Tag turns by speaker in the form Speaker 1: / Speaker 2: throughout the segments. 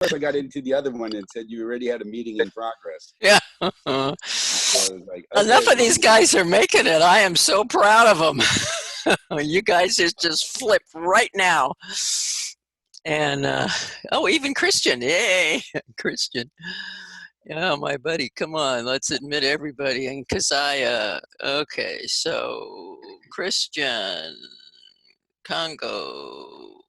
Speaker 1: I got into the other one and said you already had a meeting in progress.
Speaker 2: Yeah.
Speaker 1: So I was like,
Speaker 2: Enough
Speaker 1: okay,
Speaker 2: of
Speaker 1: well,
Speaker 2: these guys are making it. I am so proud of them. You guys just flip right now. And oh, even Christian. Yay, Christian. Yeah, my buddy. Come on, let's admit everybody. And Keziah. Okay, so Christian, Congo,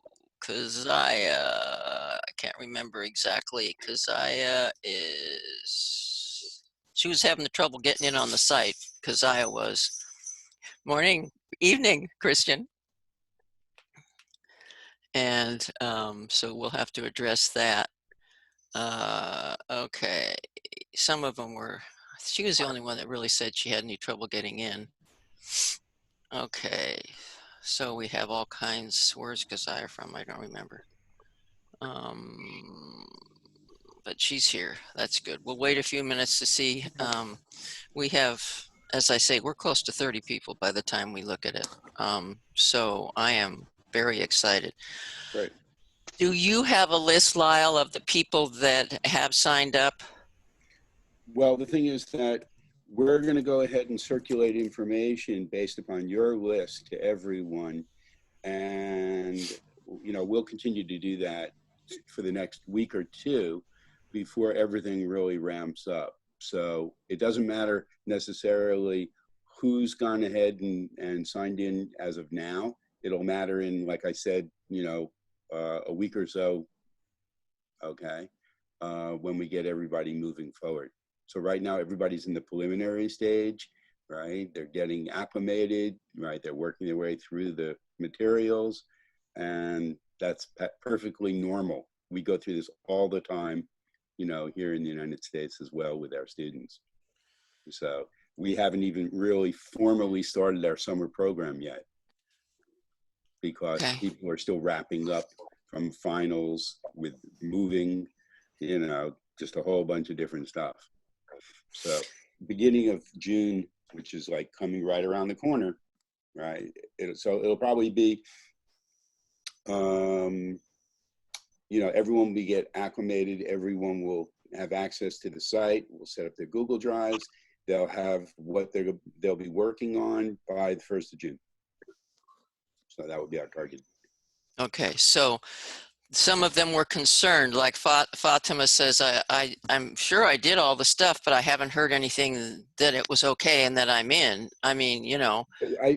Speaker 2: Keziah. I can't remember exactly. Keziah is. She was having the trouble getting in on the site. Keziah was. Morning, evening, Christian. And so we'll have to address that. Okay, some of them were, she was the only one that really said she had any trouble getting in. Okay, so we have all kinds. Where's Keziah from? I don't remember. But she's here. That's good. We'll wait a few minutes to see. We have, as I say, we're close to 30 people by the time we look at it. So I am very excited.
Speaker 1: right.
Speaker 2: Do you have a list, Lyle, of the people that have signed up?
Speaker 1: Well, the thing is that we're going to go ahead and circulate information based upon your list to everyone. And, you know, we'll continue to do that for the next week or two before everything really ramps up. So it doesn't matter necessarily who's gone ahead and signed in as of now. It'll matter in, like I said, you know, a week or so, okay, when we get everybody moving forward. So right now, everybody's in the preliminary stage, right? They're getting acclimated, right? They're working their way through the materials, and that's perfectly normal. We go through this all the time, you know, here in the United States as well with our students. So we haven't even really formally started our summer program yet, because
Speaker 2: Okay.
Speaker 1: people are still wrapping up from finals with moving, you know, just a whole bunch of different stuff. So beginning of June, which is like coming right around the corner, right? So it'll probably be, you know, everyone will get acclimated. Everyone will have access to the site. We'll set up their Google Drives. They'll have what they'll be working on by the 1st of June. So that would be our target.
Speaker 2: Okay, so some of them were concerned, like Fatima says, I'm sure I did all the stuff, but I haven't heard anything that it was okay and that I'm in. I mean, you know,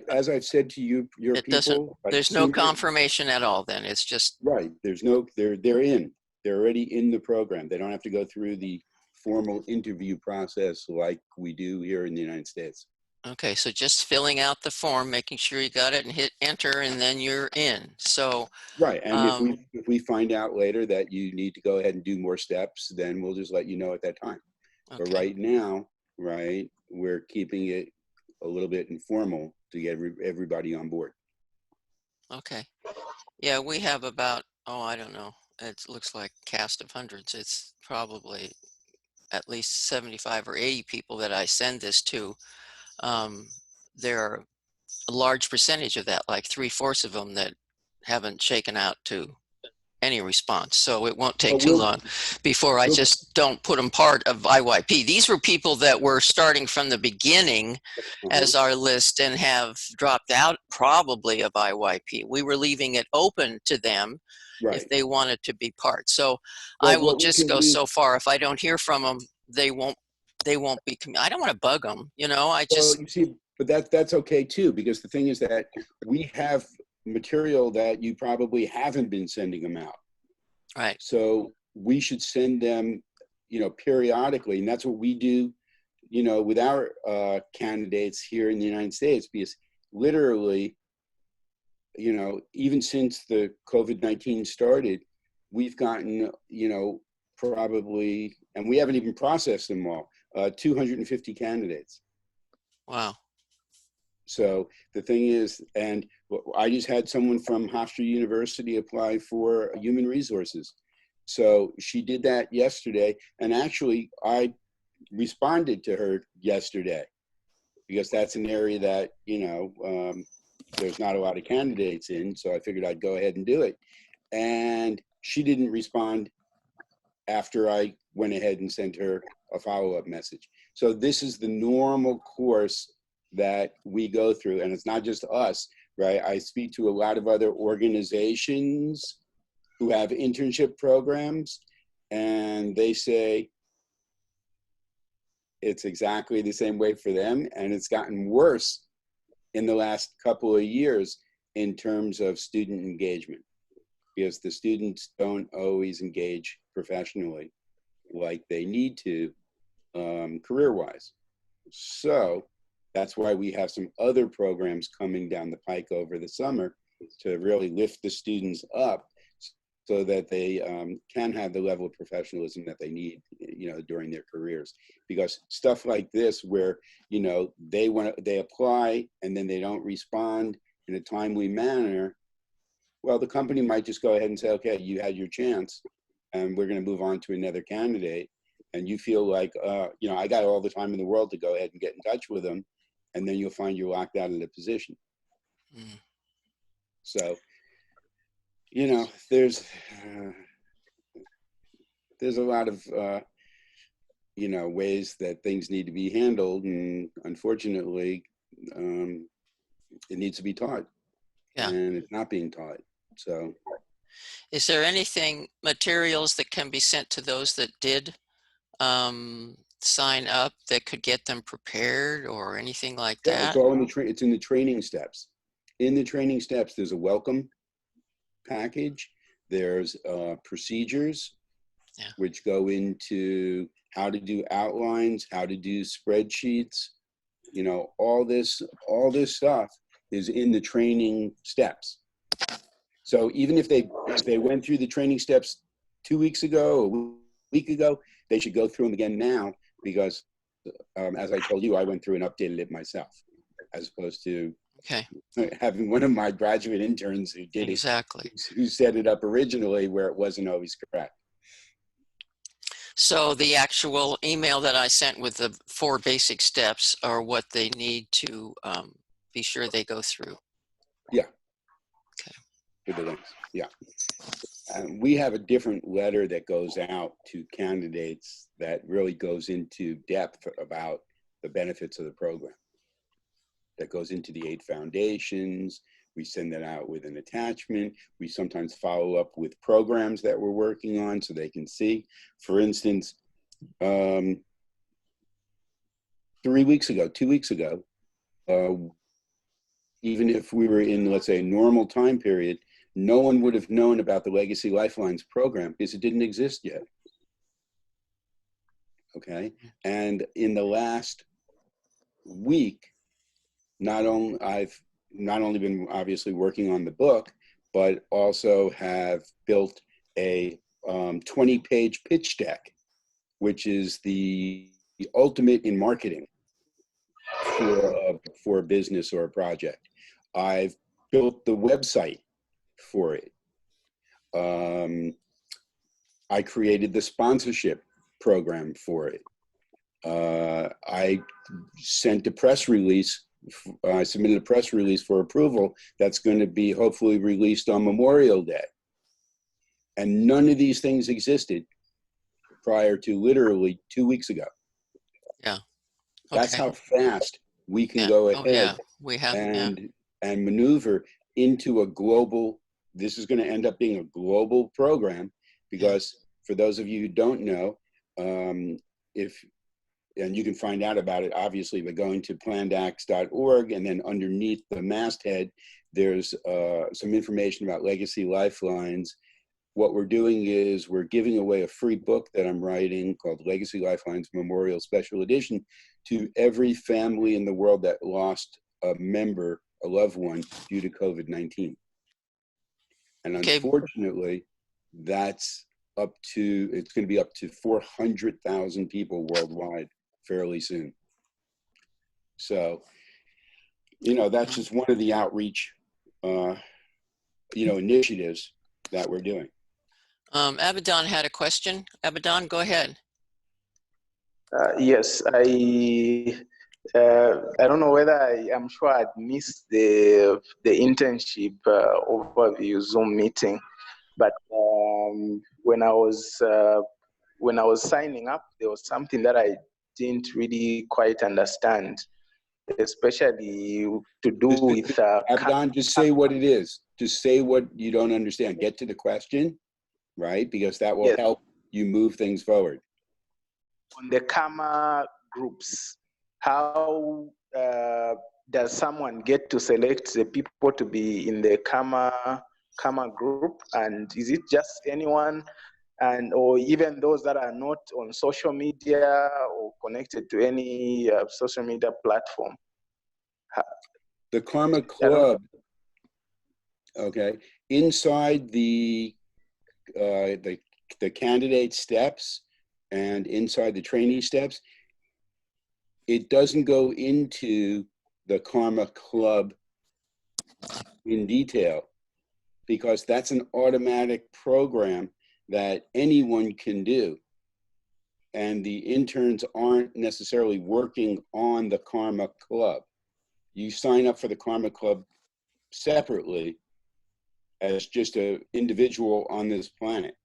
Speaker 1: As I've said to you, your
Speaker 2: it doesn't,
Speaker 1: people, I've
Speaker 2: there's no
Speaker 1: seen it.
Speaker 2: confirmation at all then. It's just,
Speaker 1: Right. There's no, they're in. They're already in the program. They don't have to go through the formal interview process like we do here in the United States.
Speaker 2: okay, so just filling out the form, making sure you got it and hit enter and then you're in. So,
Speaker 1: Right. And if we find out later that you need to go ahead and do more steps, then we'll just let you know at that time. But
Speaker 2: okay,
Speaker 1: right now, right, we're keeping it a little bit informal to get everybody on board.
Speaker 2: okay. Yeah, we have about, oh, I don't know. It looks like a cast of hundreds. It's probably at least 75 or 80 people that I send this to. There are a large percentage of that, like 3/4 of them, that haven't shaken out to any response. So it won't take
Speaker 1: But
Speaker 2: too long before I
Speaker 1: we'll
Speaker 2: just don't put them part of IYP. These were people that were starting from the beginning as our list and have dropped out probably of IYP. We were leaving it open to them if
Speaker 1: right.
Speaker 2: they wanted to be part. So I
Speaker 1: Well,
Speaker 2: will
Speaker 1: what we
Speaker 2: just
Speaker 1: can
Speaker 2: go
Speaker 1: do,
Speaker 2: so far. If I don't hear from them, they won't be, I don't want to bug them, you know, I
Speaker 1: well,
Speaker 2: just,
Speaker 1: you see, but that's okay too, because the thing is that we have material that you probably haven't been sending them out.
Speaker 2: right.
Speaker 1: So we should send them, you know, periodically, and that's what we do, you know, with our candidates here in the United States, because literally, you know, even since the COVID-19 started, we've gotten, you know, probably, and we haven't even processed them all, 250 candidates.
Speaker 2: Wow.
Speaker 1: So the thing is, and I just had someone from Hofstra University apply for human resources. So she did that yesterday. And actually, I responded to her yesterday because that's an area that, you know, there's not a lot of candidates in. So I figured I'd go ahead and do it. And she didn't respond after I went ahead and sent her a follow-up message. So this is the normal course that we go through, and it's not just us, right? I speak to a lot of other organizations who have internship programs, and they say it's exactly the same way for them, and it's gotten worse in the last couple of years in terms of student engagement, because the students don't always engage professionally like they need to, career-wise. So that's why we have some other programs coming down the pike over the summer to really lift the students up so that they can have the level of professionalism that they need, during their careers. Because stuff like this, where they apply and then they don't respond in a timely manner, well, the company might just go ahead and say, okay, you had your chance, and we're going to move on to another candidate. And you feel like, I got all the time in the world to go ahead and get in touch with them, and then you'll find you're locked out of the position. Mm. So, there's a lot of, ways that things need to be handled, and unfortunately, it needs to be taught. Yeah. And it's not being taught. So,
Speaker 2: is there anything, materials that can be sent to those that did sign up that could get them prepared or anything like that?
Speaker 1: It's all in the it's in the training steps. In the training steps, there's a welcome package. There's procedures, which go into how to do outlines, how to do spreadsheets. All this stuff is in the training steps. So even if they went through the training steps 2 weeks ago, a week ago, they should go through them again now, because as I told you, I went through and updated it myself, as opposed to having one of my graduate interns who did
Speaker 2: exactly
Speaker 1: it, who set it up originally where it wasn't always correct.
Speaker 2: So the actual email that I sent with the 4 basic steps are what they need to be sure they go through.
Speaker 1: Yeah.
Speaker 2: Okay.
Speaker 1: With the links. Yeah. And we have a different letter that goes out to candidates that really goes into depth about the benefits of the program. That goes into the 8 foundations. We send that out with an attachment. We sometimes follow up with programs that we're working on so they can see. For instance, 2 weeks ago, even if we were in, let's say, a normal time period, no one would have known about the Legacy Lifelines program because it didn't exist yet. Okay. And in the last week, I've not only been obviously working on the book, but also have built a 20-page pitch deck, which is the ultimate in marketing for a business or a project. I've built the website for it. I created the sponsorship program for it. I sent a press release. I submitted a press release for approval that's going to be hopefully released on Memorial Day. And none of these things existed prior to literally 2 weeks ago.
Speaker 2: Yeah.
Speaker 1: Okay. That's how fast we can go ahead
Speaker 2: we have,
Speaker 1: and maneuver into a global, this is going to end up being a global program, because for those of you who don't know, and you can find out about it, obviously, by going to plannedacts.org, and then underneath the masthead, there's some information about Legacy Lifelines. What we're doing is we're giving away a free book that I'm writing called Legacy Lifelines Memorial Special Edition to every family in the world that lost a member, a loved one, due to COVID-19. And unfortunately, it's going to be up to 400,000 people worldwide fairly soon. So, that's just one of the outreach, initiatives that we're doing.
Speaker 2: Abaddon had a question. Abaddon, go ahead.
Speaker 3: Yes, I don't know whether I'm sure I'd missed the internship overview Zoom meeting, but when I was when I was signing up, there was something that I didn't really quite understand, especially to do with
Speaker 1: Abaddon, just say what it is. Just say what you don't understand. Get to the question, right? Because that will
Speaker 3: yes,
Speaker 1: help you move things forward.
Speaker 3: on the Karma groups. How does someone get to select the people to be in the Karma group? And is it just anyone, and or even those that are not on social media or connected to any social media platform?
Speaker 1: The Karma
Speaker 3: I don't know.
Speaker 1: Club, okay, inside the candidate steps and inside the trainee steps, it doesn't go into the Karma Club in detail, because that's an automatic program that anyone can do. And the interns aren't necessarily working on the Karma Club. You sign up for the Karma Club separately as just an individual on this planet.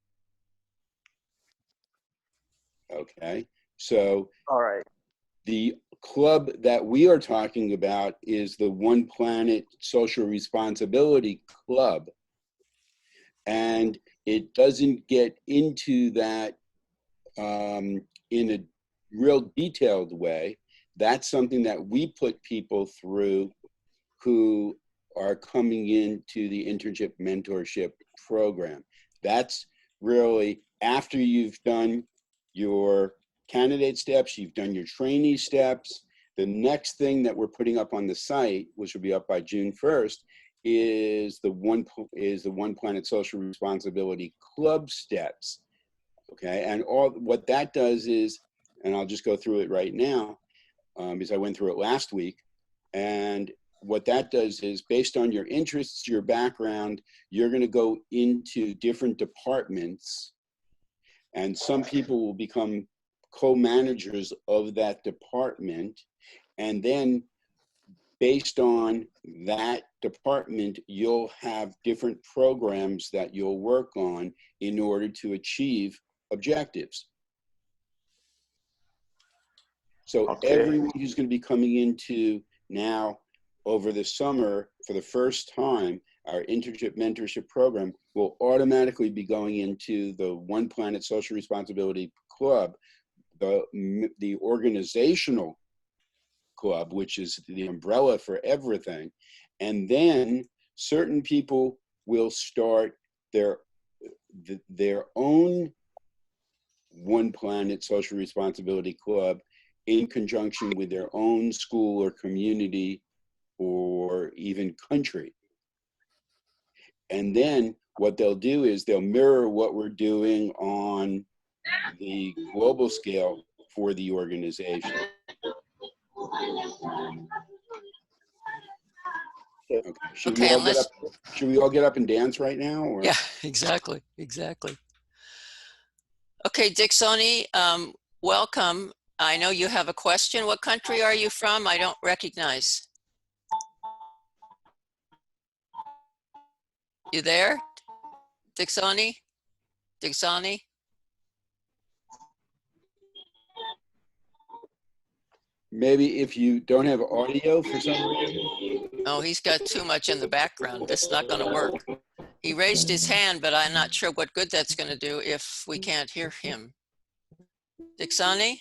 Speaker 1: Okay, so
Speaker 3: All right.
Speaker 1: the club that we are talking about is the One Planet Social Responsibility Club. And it doesn't get into that in a real detailed way. That's something that we put people through who are coming into the internship mentorship program. That's really after you've done your candidate steps, you've done your trainee steps. The next thing that we're putting up on the site, which will be up by June 1st, is the One Planet Social Responsibility Club steps. Okay, and all what that does is, and I'll just go through it right now, because I went through it last week. And what that does is, based on your interests, your background, you're going to go into different departments, and some people will become co-managers of that department. And then based on that department, you'll have different programs that you'll work on in order to achieve objectives. So everyone who's going to be coming into now over the summer for the first time, our internship mentorship program will automatically be going into the One Planet Social Responsibility Club, the organizational club, which is the umbrella for everything. And then certain people will start their own One Planet Social Responsibility Club in conjunction with their own school or community or even country. And then what they'll do is they'll mirror what we're doing on the global scale for the organization. Okay. Should we all get up and dance right now? Or?
Speaker 2: Yeah, exactly. Okay, Dixoni, welcome. I know you have a question. What country are you from? I don't recognize. You there, Dixoni?
Speaker 1: Maybe if you don't have audio for some reason.
Speaker 2: Oh, he's got too much in the background. That's not going to work. He raised his hand, but I'm not sure what good that's going to do if we can't hear him. Dixoni?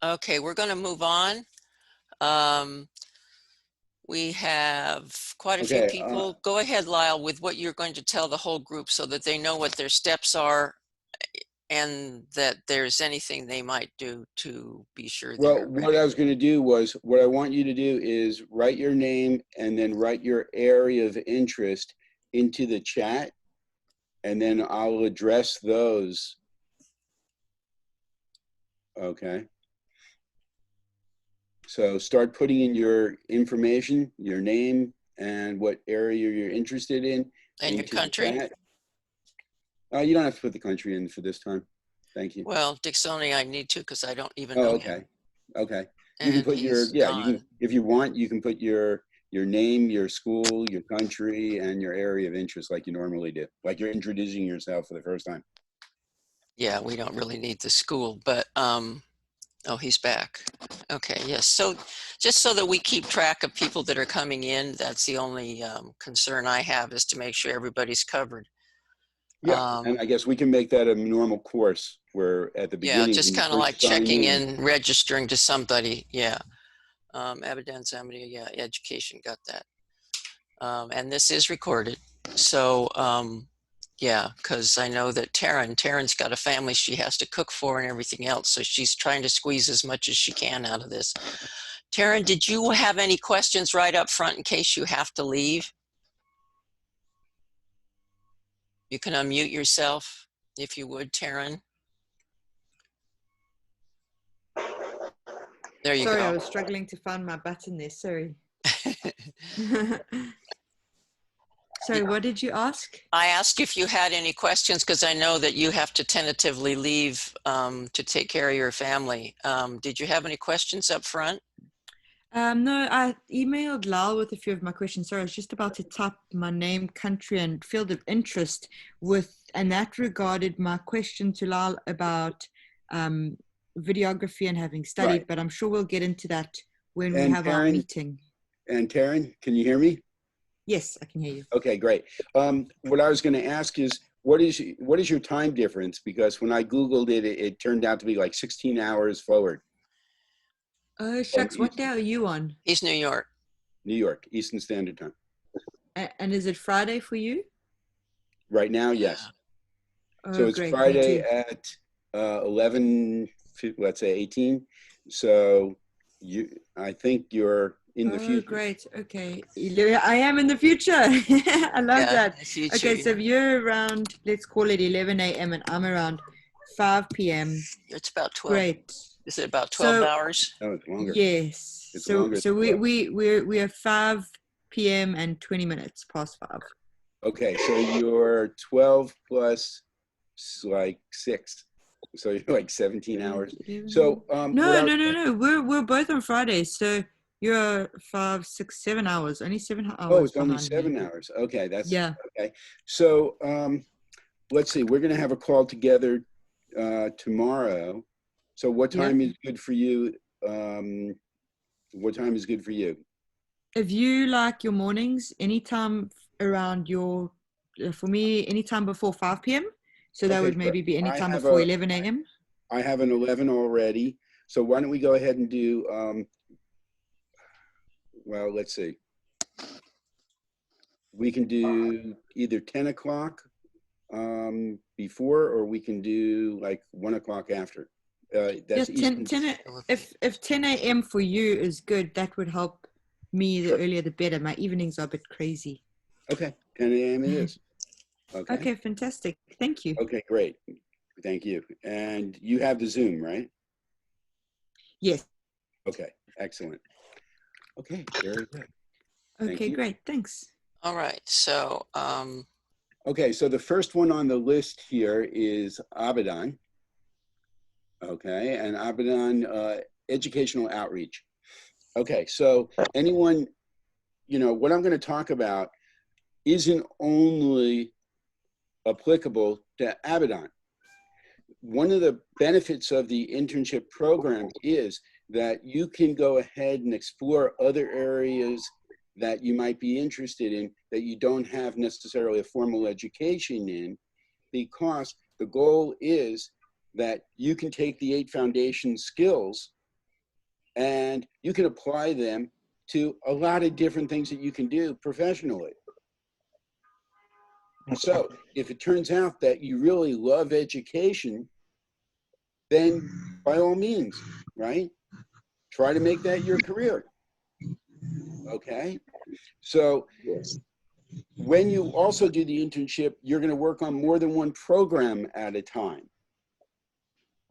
Speaker 2: Okay, we're going to move on. We have quite a few people. Go ahead, Lyle, with what you're going to tell the whole group so that they know what their steps are and that there's anything they might do to be sure they're ready.
Speaker 1: What I was going to do was, what I want you to do is write your name and then write your area of interest into the chat, and then I'll address those. Okay. So start putting in your information, your name, and what area you're interested in.
Speaker 2: And your country.
Speaker 1: You don't have to put the country in for this time. Thank you.
Speaker 2: Well, Dixoni, I need to because I don't even know him.
Speaker 1: Okay. You can put your, you can, if you want, you can put your your name, your school, your country, and your area of interest like you normally do, like you're introducing yourself for the first time.
Speaker 2: Yeah, we don't really need the school, but oh, he's back. Okay, yes. So just so that we keep track of people that are coming in, that's the only concern I have, is to make sure everybody's covered.
Speaker 1: Yeah, and I guess we can make that a normal course where at the
Speaker 2: Yeah,
Speaker 1: beginning,
Speaker 2: just
Speaker 1: when you
Speaker 2: kind of like
Speaker 1: first sign
Speaker 2: checking in, registering to somebody. Yeah. Abadan Zamdia, yeah, education, got that. And this is recorded. So yeah, because I know that Taryn's got a family she has to cook for and everything else. So she's trying to squeeze as much as she can out of this. Taryn, did you have any questions right up front in case you have to leave? You can unmute yourself if you would, Taryn. There you
Speaker 4: Sorry,
Speaker 2: go.
Speaker 4: I was struggling to find my button there. Sorry. Sorry, what did you ask?
Speaker 2: I asked if you had any questions because I know that you have to tentatively leave to take care of your family. Did you have any questions up front?
Speaker 4: No, I emailed Lal with a few of my questions. Sorry, I was just about to type my name, country, and field of interest and that regarded my question to Lal about videography and having studied,
Speaker 1: Right.
Speaker 4: but I'm sure we'll get into that when we
Speaker 1: And
Speaker 4: have our meeting.
Speaker 1: And Taryn, can you hear me?
Speaker 4: Yes, I can hear you.
Speaker 1: Okay, great. What I was going to ask is, what is your time difference? Because when I Googled it, it turned out to be like 16 hours forward.
Speaker 4: Oh, shucks. What day are you on?
Speaker 2: He's New York.
Speaker 1: New York, Eastern Standard Time.
Speaker 4: And is it Friday for you?
Speaker 1: Right now, yes.
Speaker 4: Oh,
Speaker 1: So it's
Speaker 4: great.
Speaker 1: Friday at 11, let's say 18. So I think you're in the future.
Speaker 4: Great. Okay. I am in the future. I love that.
Speaker 2: Future,
Speaker 4: Okay, so if you're around, let's call it 11 a.m. and I'm around 5 p.m.
Speaker 2: It's about 12.
Speaker 4: Great.
Speaker 2: Is it about 12 hours?
Speaker 1: Oh, it's longer.
Speaker 4: Yes.
Speaker 1: It's
Speaker 4: So
Speaker 1: longer.
Speaker 4: so we are 5 p.m. and 20 minutes past 5.
Speaker 1: Okay, so you're 12 plus like 6. So you're like 17 hours. So
Speaker 4: No. We're both on Fridays. So you're 5, 6, 7 hours. Only 7 hours.
Speaker 1: Oh, it's only
Speaker 4: behind
Speaker 1: 7
Speaker 4: me.
Speaker 1: hours. Okay, that's
Speaker 4: Yeah.
Speaker 1: okay. So let's see. We're going to have a call together tomorrow. So what time is good for you? What time is good for you?
Speaker 4: If you like your mornings, anytime around for me, anytime before 5 p.m. So that would maybe be anytime before 11 a.m.
Speaker 1: I have an 11 already. So why don't we go ahead and do, well, let's see. We can do either 10 o'clock before, or we can do like 1 o'clock after. That's
Speaker 4: 10, if 10 a.m. for you is good, that would help me. The earlier the better. My evenings are a bit crazy.
Speaker 1: Okay, 10 a.m. it is. Okay.
Speaker 4: Okay, fantastic. Thank you.
Speaker 1: Okay, great. Thank you. And you have the Zoom, right?
Speaker 4: Yes.
Speaker 1: Okay, excellent. Okay, very good.
Speaker 4: Okay, great. Thanks.
Speaker 2: All right. So,
Speaker 1: okay, so the first one on the list here is Abadan. Okay, and Abadan educational outreach. Okay, so anyone, what I'm going to talk about isn't only applicable to Abadan. One of the benefits of the internship program is that you can go ahead and explore other areas that you might be interested in that you don't have necessarily a formal education in, because the goal is that you can take the 8 foundation skills and you can apply them to a lot of different things that you can do professionally. So if it turns out that you really love education, then by all means, right? Try to make that your career. Okay? So when you also do the internship, you're going to work on more than one program at a time.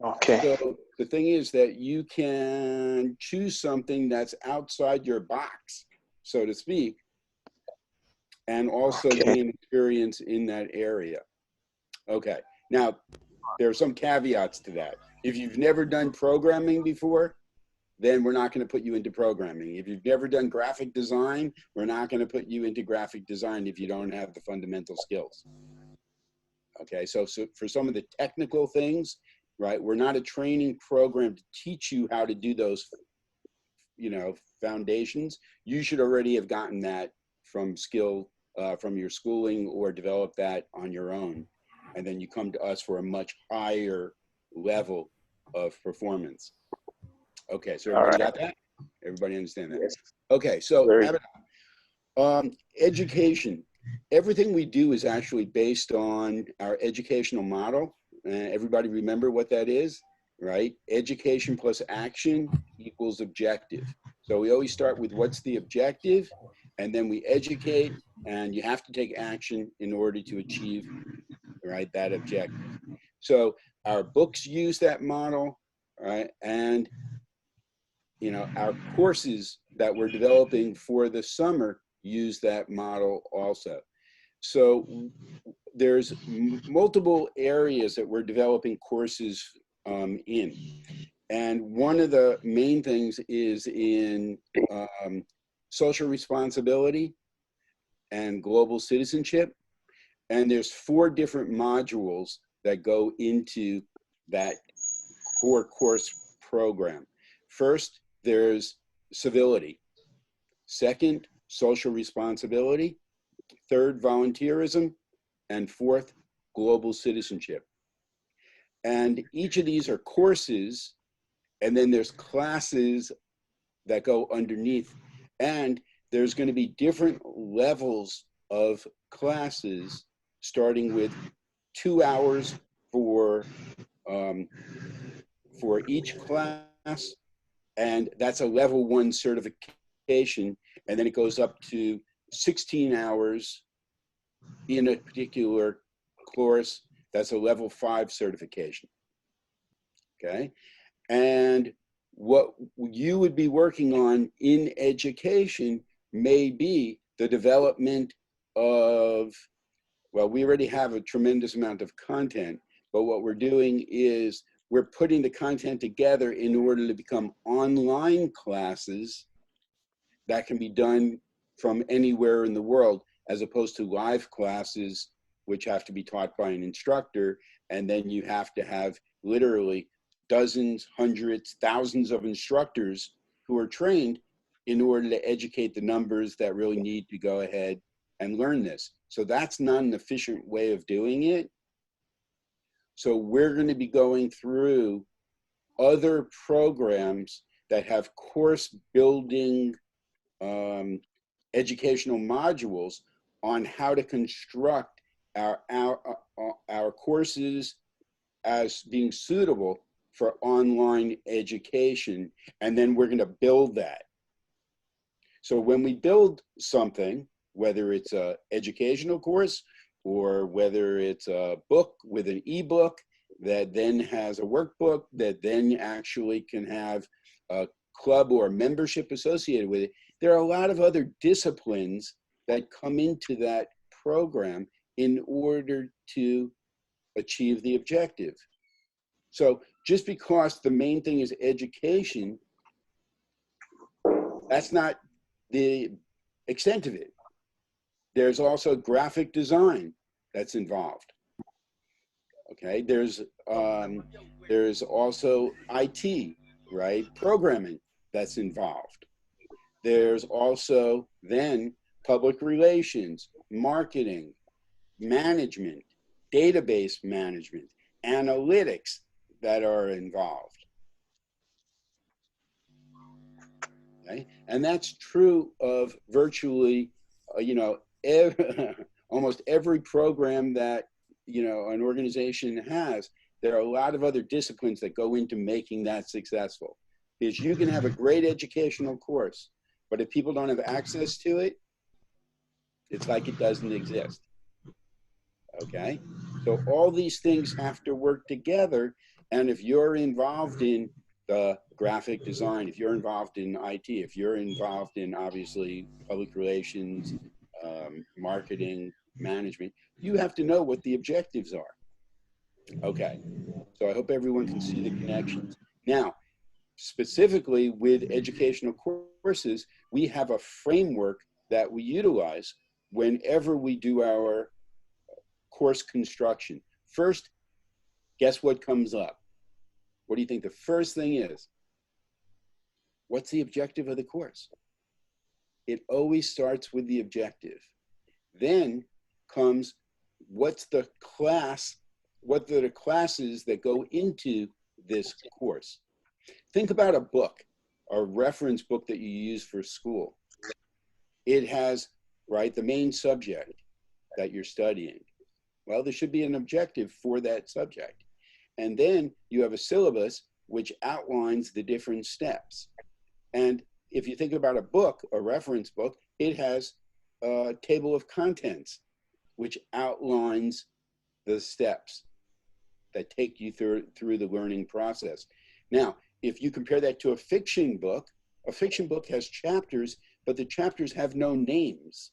Speaker 3: Okay.
Speaker 1: So the thing is that you can choose something that's outside your box, so to speak, and also gain experience in that area. Okay. Now, there are some caveats to that. If you've never done programming before, then we're not going to put you into programming. If you've never done graphic design, we're not going to put you into graphic design if you don't have the fundamental skills. Okay, so for some of the technical things, right, we're not a training program to teach you how to do those, you know, foundations. You should already have gotten that from from your schooling, or develop that on your own. And then you come to us for a much higher level of performance. Okay, so everybody got that? Everybody understand that?
Speaker 3: Yes.
Speaker 1: Okay, so
Speaker 3: Very
Speaker 1: education. Everything we do is actually based on our educational model. Everybody remember what that is, right? Education plus action equals objective. So we always start with what's the objective, and then we educate, and you have to take action in order to achieve, right, that objective. So our books use that model, right? And, you know, our courses that we're developing for the summer use that model also. So there's multiple areas that we're developing courses in. And one of the main things is in social responsibility and global citizenship. And there's 4 different modules that go into that 4-course program. First, there's civility. Second, social responsibility. Third, volunteerism. And 4th, global citizenship. And each of these are courses, and then there's classes that go underneath. And there's going to be different levels of classes, starting with 2 hours for each class, and that's a level 1 certification, and then it goes up to 16 hours in a particular course. That's a level 5 certification. Okay, and what you would be working on in education may be the development of, well, we already have a tremendous amount of content, but what we're doing is we're putting the content together in order to become online classes that can be done from anywhere in the world, as opposed to live classes, which have to be taught by an instructor. And then you have to have literally dozens, hundreds, thousands of instructors who are trained in order to educate the numbers that really need to go ahead and learn this. So that's not an efficient way of doing it. So we're going to be going through other programs that have course building educational modules on how to construct our courses as being suitable for online education. And then we're going to build that. So when we build something, whether it's an educational course or whether it's a book with an ebook that then has a workbook that then actually can have a club or a membership associated with it, there are a lot of other disciplines that come into that program in order to achieve the objective. So just because the main thing is education, that's not the extent of it. There's also graphic design that's involved. Okay, there's also IT, right? Programming that's involved. There's also then public relations, marketing, management, database management, analytics that are involved. Okay, and that's true of virtually, almost every program that an organization has. There are a lot of other disciplines that go into making that successful. Because you can have a great educational course, but if people don't have access to it, it's like it doesn't exist. Okay, so all these things have to work together. And if you're involved in the graphic design, if you're involved in IT, if you're involved in obviously public relations, marketing, management, you have to know what the objectives are. Okay, so I hope everyone can see the connections. Now, specifically with educational courses, we have a framework that we utilize whenever we do our course construction. First, guess what comes up? What do you think the first thing is? What's the objective of the course? It always starts with the objective. Then comes, what's the class, what are the classes that go into this course? Think about a book, a reference book that you use for school. It has, right, the main subject that you're studying. Well, there should be an objective for that subject. And then you have a syllabus which outlines the different steps. And if you think about a book, a reference book, it has a table of contents which outlines the steps that take you through the learning process. Now, if you compare that to a fiction book has chapters, but the chapters have no names,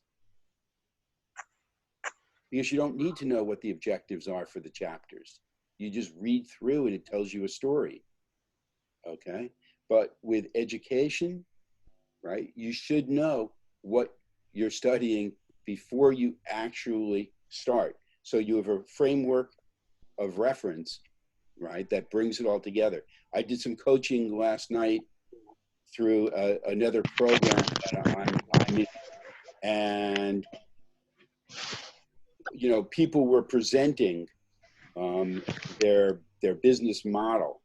Speaker 1: because you don't need to know what the objectives are for the chapters. You just read through and it tells you a story, okay? But with education, right, you should know what you're studying before you actually start. So you have a framework of reference, right, that brings it all together. I did some coaching last night through another program that I'm in, and you know, people were presenting their business model,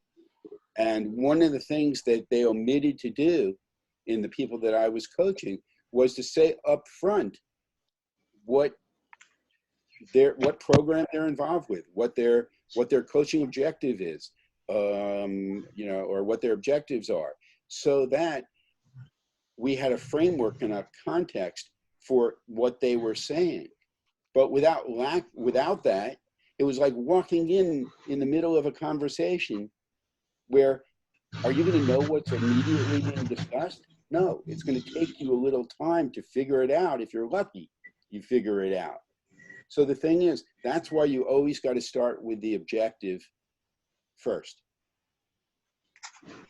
Speaker 1: and one of the things that they omitted to do in the people that I was coaching was to say up front what program they're involved with, what their coaching objective is, you know, or what their objectives are, so that we had a framework and a context for what they were saying. But without that, it was like walking in the middle of a conversation where, are you going to know what's immediately being discussed? No, it's going to take you a little time to figure it out. If you're lucky, you figure it out. So the thing is, that's why you always got to start with the objective first.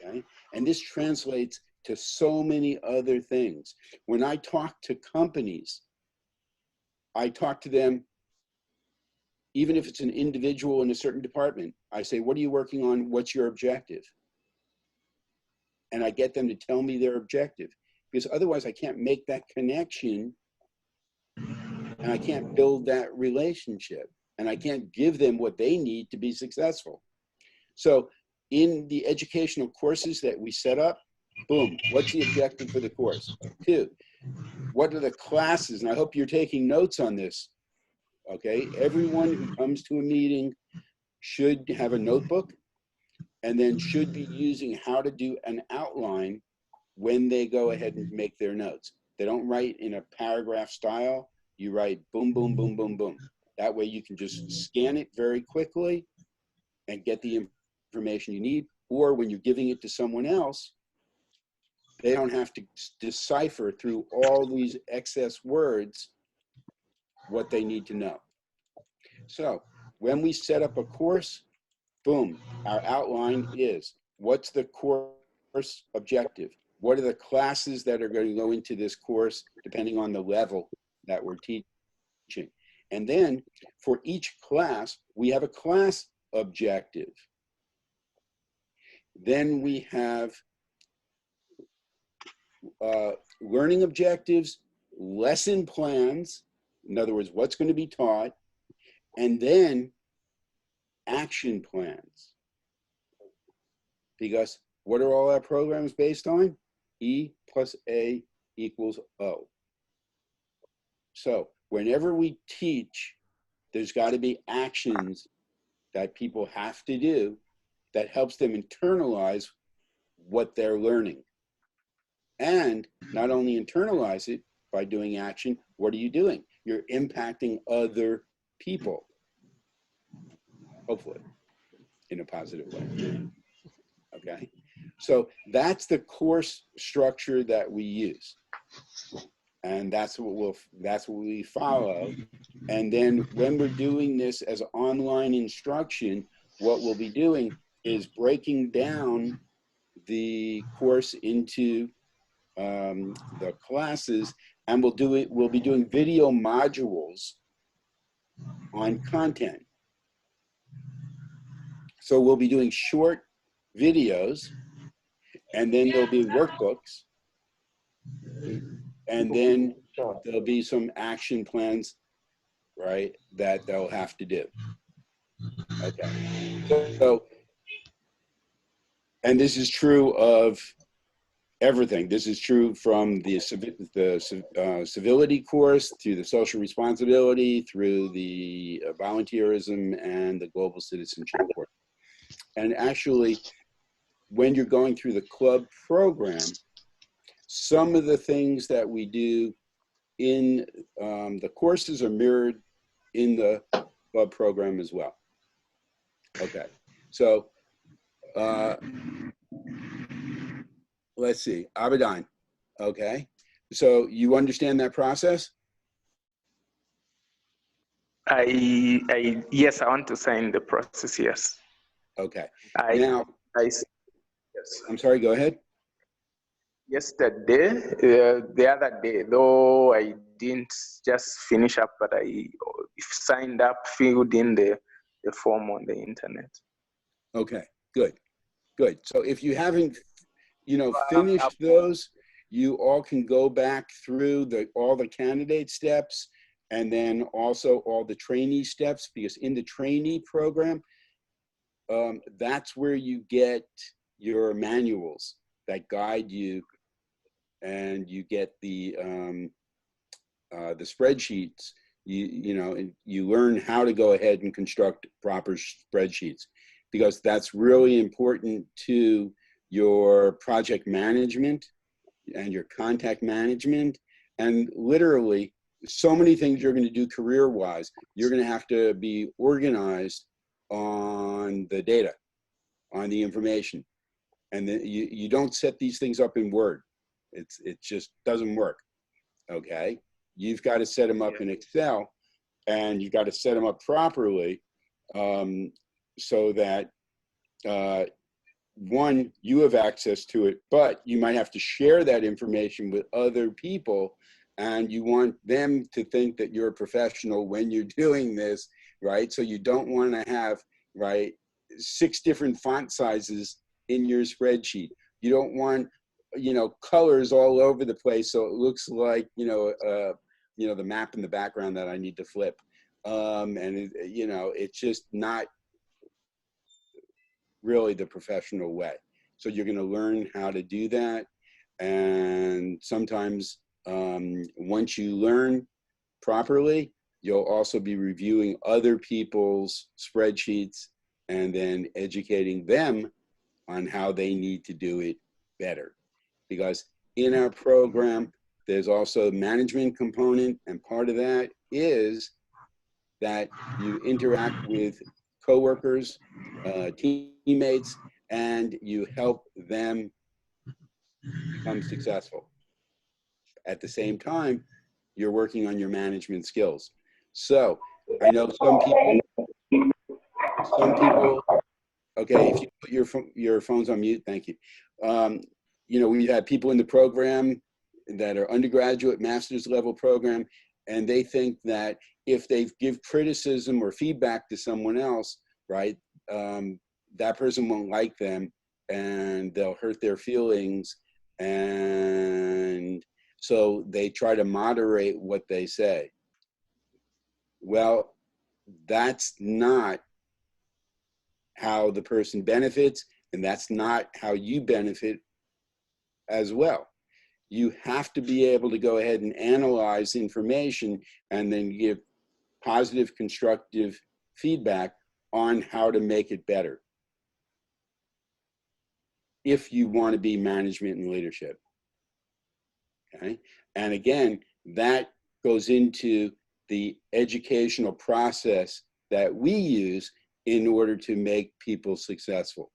Speaker 1: Okay? And this translates to so many other things. When I talk to companies, I talk to them, even if it's an individual in a certain department, I say, what are you working on? What's your objective? And I get them to tell me their objective, because otherwise I can't make that connection and I can't build that relationship and I can't give them what they need to be successful. So in the educational courses that we set up, boom, what's the objective for the course? 2, what are the classes? And I hope you're taking notes on this, okay? Everyone who comes to a meeting should have a notebook and then should be using how to do an outline when they go ahead and make their notes. They don't write in a paragraph style. You write boom, boom, boom, boom, boom. That way you can just scan it very quickly and get the information you need. Or when you're giving it to someone else, they don't have to decipher through all these excess words what they need to know. So when we set up a course, boom, our outline is, what's the course objective? What are the classes that are going to go into this course, depending on the level that we're teaching? And then for each class, we have a class objective. Then we have learning objectives, lesson plans, in other words, what's going to be taught, and then action plans. Because what are all our programs based on? E plus A equals O. So whenever we teach, there's got to be actions that people have to do that helps them internalize what they're learning. And not only internalize it by doing action, what are you doing? You're impacting other people, hopefully, in a positive way. Okay? So that's the course structure that we use. And that's what we follow. And then when we're doing this as online instruction, what we'll be doing is breaking down the course into the classes, and we'll be doing video modules on content. So we'll be doing short videos, and then there'll be workbooks, and then there'll be some action plans, right, that they'll have to do. Okay. So, and this is true of everything. This is true from the civility course to the social responsibility, through the volunteerism and the global citizenship course. And actually, when you're going through the club program, some of the things that we do in the courses are mirrored in the club program as well. Okay, so let's see, Abadan. Okay, so you understand that process?
Speaker 3: Yes, I want to sign the process. Yes.
Speaker 1: Okay.
Speaker 3: Now, yes.
Speaker 1: I'm sorry. Go ahead.
Speaker 3: Yesterday, the other day, though I didn't just finish up, but I signed up, filled in the form on the internet.
Speaker 1: Okay. Good. Good. So if you haven't, finished those, you all can go back through all the candidate steps, and then also all the trainee steps, because in the trainee program, that's where you get your manuals that guide you, and you get the spreadsheets. You learn how to go ahead and construct proper spreadsheets, because that's really important to your project management and your contact management, and literally so many things you're going to do career-wise. You're going to have to be organized on the data, on the information, and you don't set these things up in Word. It just doesn't work. Okay, you've got to set them up in Excel, and you've got to set them up properly, so that one, you have access to it, but you might have to share that information with other people, and you want them to think that you're a professional when you're doing this, right? So you don't want to have, right, 6 different font sizes in your spreadsheet. You don't want, colors all over the place, so it looks like, the map in the background that I need to flip. It's just not really the professional way. So you're going to learn how to do that. And sometimes once you learn properly, you'll also be reviewing other people's spreadsheets and then educating them on how they need to do it better. Because in our program, there's also a management component, and part of that is that you interact with coworkers, teammates, and you help them become successful. At the same time, you're working on your management skills. So I know some people, okay, if you put your phones on mute, thank you. We've had people in the program that are undergraduate, master's level program, and they think that if they give criticism or feedback to someone else, right, that person won't like them, and they'll hurt their feelings, and so they try to moderate what they say. Well, that's not how the person benefits, and that's not how you benefit as well. You have to be able to go ahead and analyze information and then give positive, constructive feedback on how to make it better, if you want to be management and leadership. Okay, and again, that goes into the educational process that we use in order to make people successful.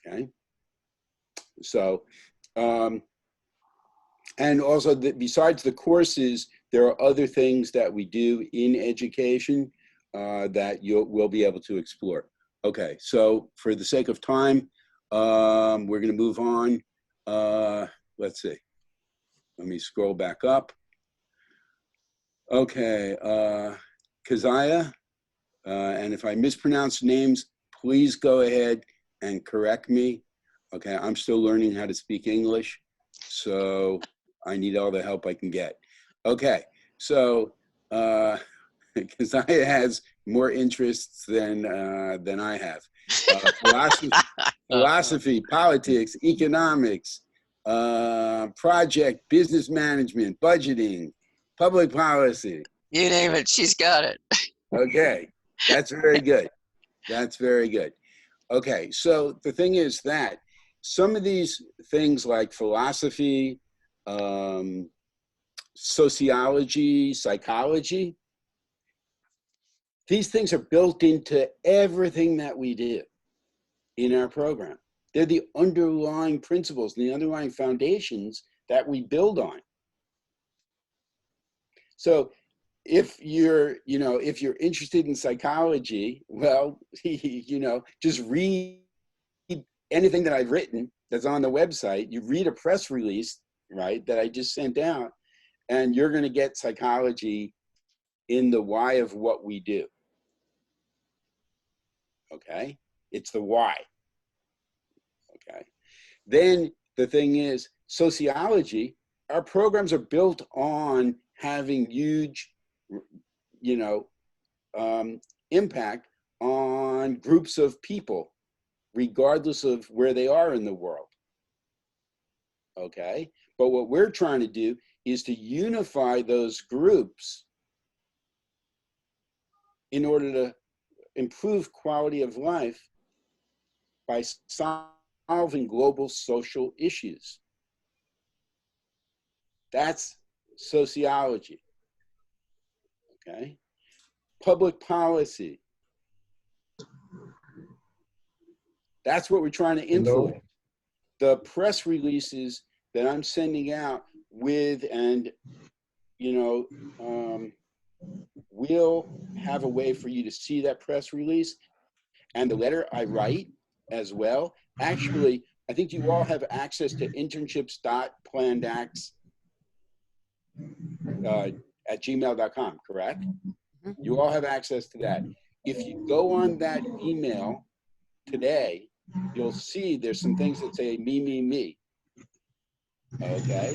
Speaker 1: Okay, so and also besides the courses, there are other things that we do in education that we'll be able to explore. Okay, so for the sake of time, we're going to move on. Let's see. Let me scroll back up. Okay, Keziah, and if I mispronounce names, please go ahead and correct me. Okay, I'm still learning how to speak English, so I need all the help I can get. Okay, so Keziah has more interests than I have. Philosophy, politics, economics, project, business management, budgeting, public policy.
Speaker 2: You name it, she's got it.
Speaker 1: Okay, that's very good. That's very good. Okay, so the thing is that some of these things like philosophy, sociology, psychology, these things are built into everything that we do in our program. They're the underlying principles, the underlying foundations that we build on. So if you're interested in psychology, well, just read anything that I've written that's on the website. You read a press release, right, that I just sent out, and you're going to get psychology in the why of what we do. Okay? It's the why. Okay? Then the thing is, sociology, our programs are built on having huge, impact on groups of people, regardless of where they are in the world. Okay? But what we're trying to do is to unify those groups in order to improve quality of life by solving global social issues. That's sociology. Okay? Public policy. That's what we're trying to influence. The press releases that I'm sending out with, and we'll have a way for you to see that press release and the letter I write as well. Actually, I think you all have access to internships.plandax at gmail.com, correct? You all have access to that. If you go on that email today, you'll see there's some things that say me, me, me. Okay?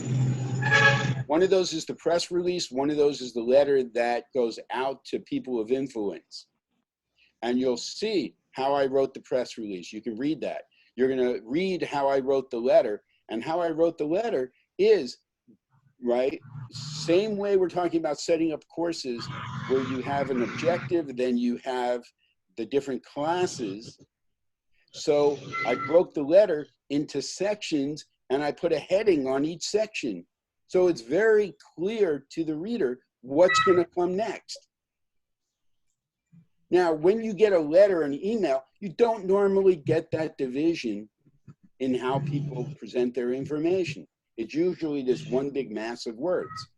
Speaker 1: One of those is the press release. One of those is the letter that goes out to people of influence. And you'll see how I wrote the press release. You can read that. You're going to read how I wrote the letter. And how I wrote the letter is, right, same way we're talking about setting up courses where you have an objective, then you have the different classes. So I broke the letter into sections and I put a heading on each section. So it's very clear to the reader what's going to come next. Now, when you get a letter or an email, you don't normally get that division in how people present their information. It's usually this one big mass of words.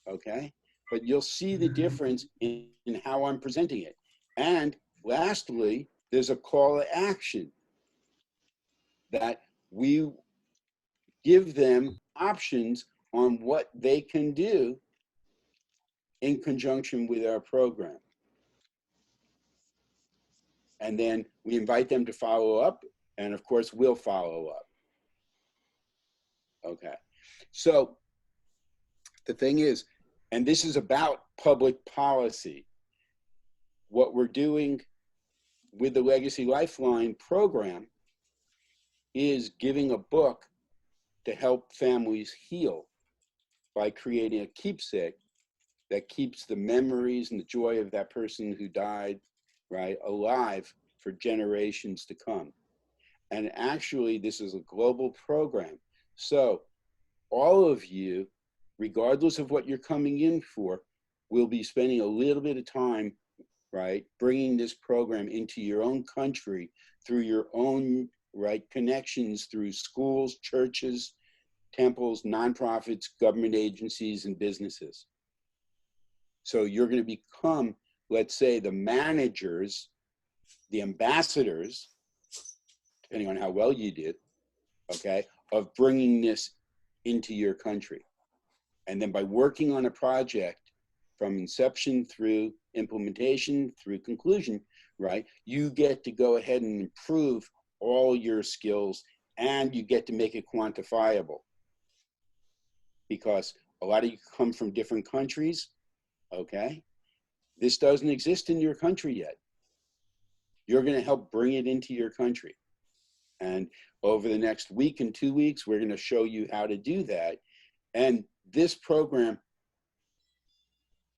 Speaker 1: Okay? But you'll see the difference in how I'm presenting it. And lastly, there's a call to action that we give them options on what they can do in conjunction with our program. And then we invite them to follow up, and of course, we'll follow up. Okay. So the thing is, and this is about public policy, what we're doing with the Legacy Lifeline program is giving a book to help families heal by creating a keepsake that keeps the memories and the joy of that person who died, right, alive for generations to come. And actually, this is a global program. So all of you, regardless of what you're coming in for, will be spending a little bit of time, right, bringing this program into your own country through your own, right, connections through schools, churches, temples, nonprofits, government agencies, and businesses. So you're going to become, let's say, the managers the ambassadors, depending on how well you did, okay, of bringing this into your country. And then by working on a project from inception through implementation through conclusion, right, you get to go ahead and improve all your skills, and you get to make it quantifiable. Because a lot of you come from different countries, okay? This doesn't exist in your country yet. You're going to help bring it into your country. And over the next week and 2 weeks, we're going to show you how to do that. And this program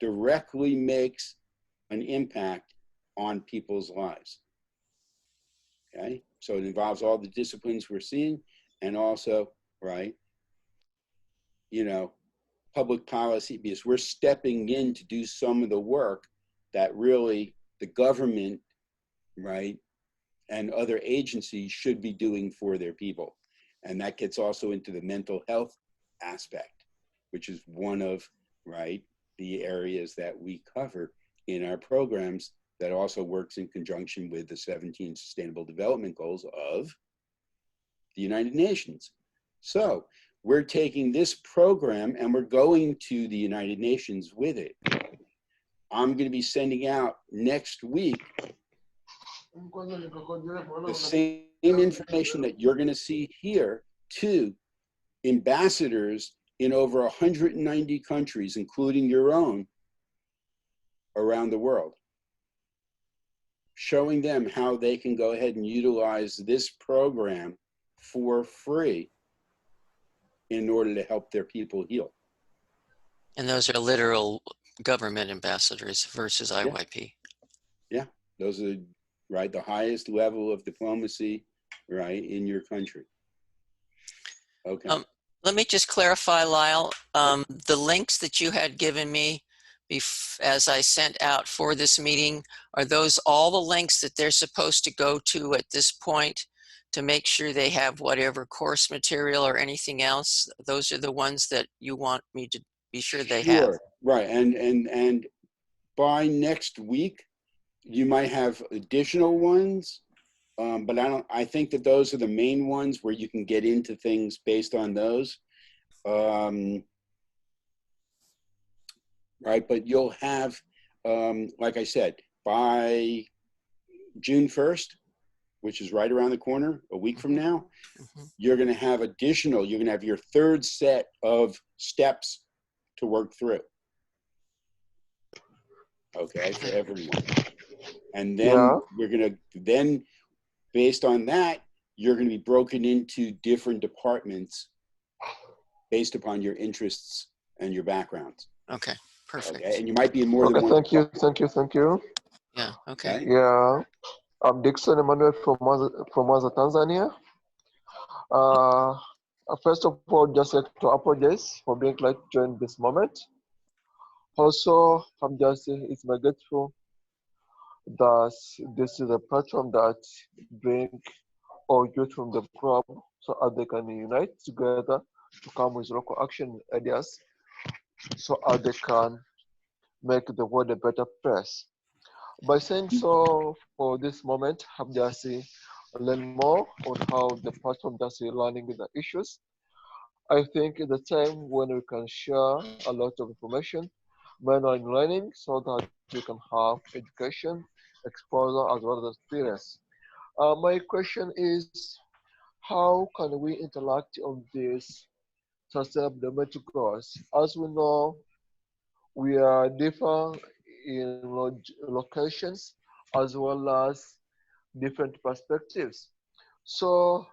Speaker 1: directly makes an impact on people's lives. Okay? So it involves all the disciplines we're seeing, and also, right, you know, public policy, because we're stepping in to do some of the work that really the government, right, and other agencies should be doing for their people. And that gets also into the mental health aspect, which is one of, right, the areas that we cover in our programs that also works in conjunction with the 17 Sustainable Development Goals of the United Nations. So we're taking this program and we're going to the United Nations with it. I'm going to be sending out next week the same information that you're going to see here to ambassadors in over 190 countries, including your own, around the world, showing them how they can go ahead and utilize this program for free in order to help their people heal.
Speaker 2: And those are literal government ambassadors versus IYP.
Speaker 1: Yeah, those are, right, the highest level of diplomacy, right, in your country. Okay.
Speaker 2: Let me just clarify, Lyle. The links that you had given me as I sent out for this meeting, are those all the links that they're supposed to go to at this point to make sure they have whatever course material or anything else? Those are the ones that you want me to be sure they have.
Speaker 1: Right, and by next week, you might have additional ones, but I think that those are the main ones where you can get into things based on those. Right, but you'll have, like I said, by June 1st, which is right around the corner, a week from now, you're going to have additional, you're going to have your third set of steps to work through. Okay, for everyone. And then we're going to, then based on that, you're going to be broken into different departments based upon your interests and your backgrounds.
Speaker 2: Okay, perfect.
Speaker 1: Okay, and you might be in more than one.
Speaker 5: Thank you.
Speaker 2: Yeah, okay.
Speaker 5: Yeah, I'm Dixon Emmanuel from Mwanza, Tanzania. First of all, just like to apologize for being late to join this moment. Also, I'm just, it's my grateful that this is a platform that bring all youth from the club so that they can unite together to come with local action ideas so that they can make the world a better place. By saying so, for this moment, I'm just learn more on how the platform does learning the issues. I think it's the time when we can share a lot of information, manual in learning, so that we can have education, exposure, as well as experience. My question is, how can we interact on this sustainable development goals? As we know, we are different in locations as well as different perspectives. So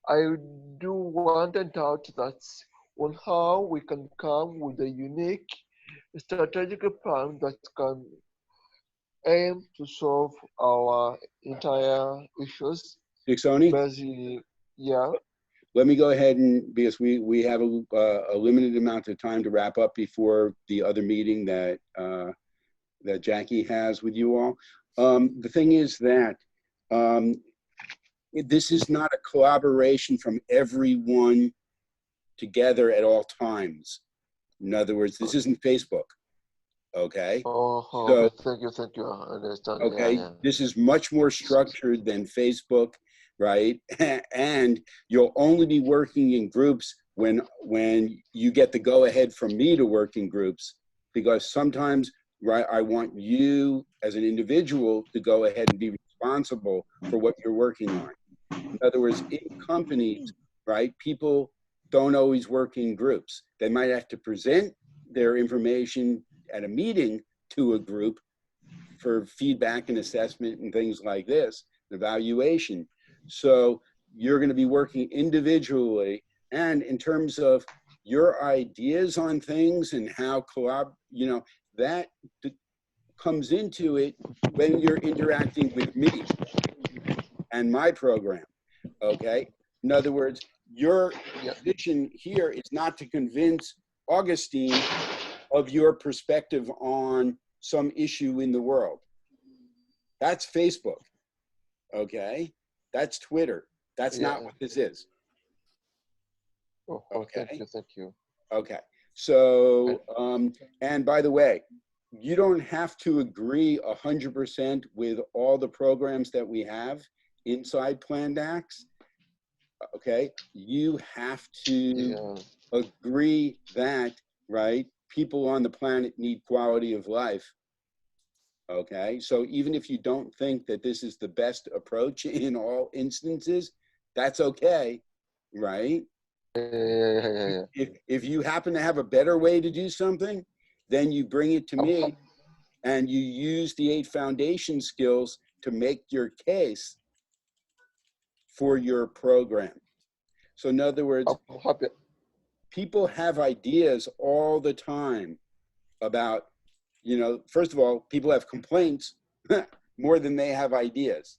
Speaker 5: I do want to doubt that on how we can come with a unique strategic plan that can aim to solve our entire issues.
Speaker 1: Dixoni?
Speaker 5: Basically, yeah.
Speaker 1: Let me go ahead and, because we have a limited amount of time to wrap up before the other meeting that that Jackie has with you all. The thing is that this is not a collaboration from everyone together at all times. In other words, this isn't Facebook. Okay.
Speaker 5: Oh,
Speaker 1: So,
Speaker 5: okay. Thank you. I understand.
Speaker 1: okay,
Speaker 5: Yeah.
Speaker 1: this is much more structured than Facebook, right? And you'll only be working in groups when you get the go ahead from me to work in groups, because sometimes, right, I want you as an individual to go ahead and be responsible for what you're working on. In other words, in companies, right, people don't always work in groups. They might have to present their information at a meeting to a group for feedback and assessment and things like this, evaluation. So you're going to be working individually, and in terms of your ideas on things and how that comes into it when you're interacting with me and my program. Okay. In other words, your position here is not to convince Augustine of your perspective on some issue in the world. That's Facebook. Okay. That's Twitter. That's not what this is.
Speaker 5: Oh,
Speaker 1: Okay.
Speaker 5: Thank you.
Speaker 1: Okay. So, and by the way, you don't have to agree 100% with all the programs that we have inside Planned Acts. Okay. You have to agree that, right, people on the planet need quality of life. Okay. So even if you don't think that this is the best approach in all instances, that's okay. Right.
Speaker 5: Yeah.
Speaker 1: If you happen to have a better way to do something, then you bring it to me and you use the 8 foundation skills to make your case for your program. So in other words,
Speaker 5: I'm happy.
Speaker 1: people have ideas all the time about, first of all, people have complaints more than they have ideas.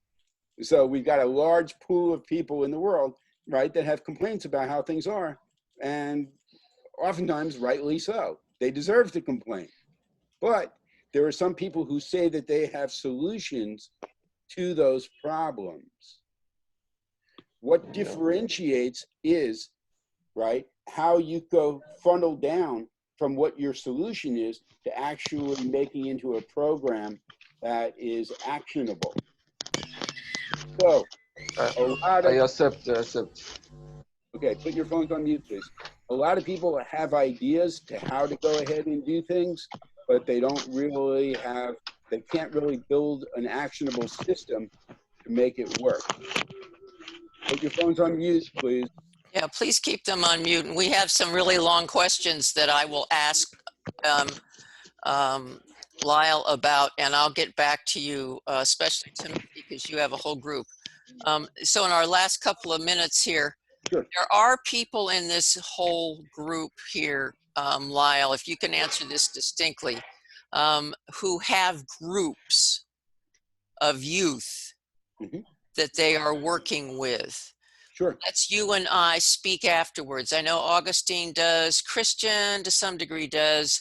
Speaker 1: So we've got a large pool of people in the world, right, that have complaints about how things are. And oftentimes, rightly so. They deserve to complain. But there are some people who say that they have solutions to those problems. What differentiates is, right, how you go funnel down from what your solution is to actually making into a program that is actionable. So,
Speaker 5: I accept.
Speaker 1: okay, put your phones on mute, please. A lot of people have ideas to how to go ahead and do things, but they can't really build an actionable system to make it work. Put your phones on mute, please.
Speaker 2: Yeah, please keep them on mute. And we have some really long questions that I will ask Lyle about, and I'll get back to you, especially Timothy, because you have a whole group. So in our last couple of minutes here,
Speaker 1: Sure.
Speaker 2: there are people in this whole group here, Lyle, if you can answer this distinctly, who have groups of youth that they are working with.
Speaker 1: Sure.
Speaker 2: Let's you and I speak afterwards. I know Augustine does, Christian to some degree does,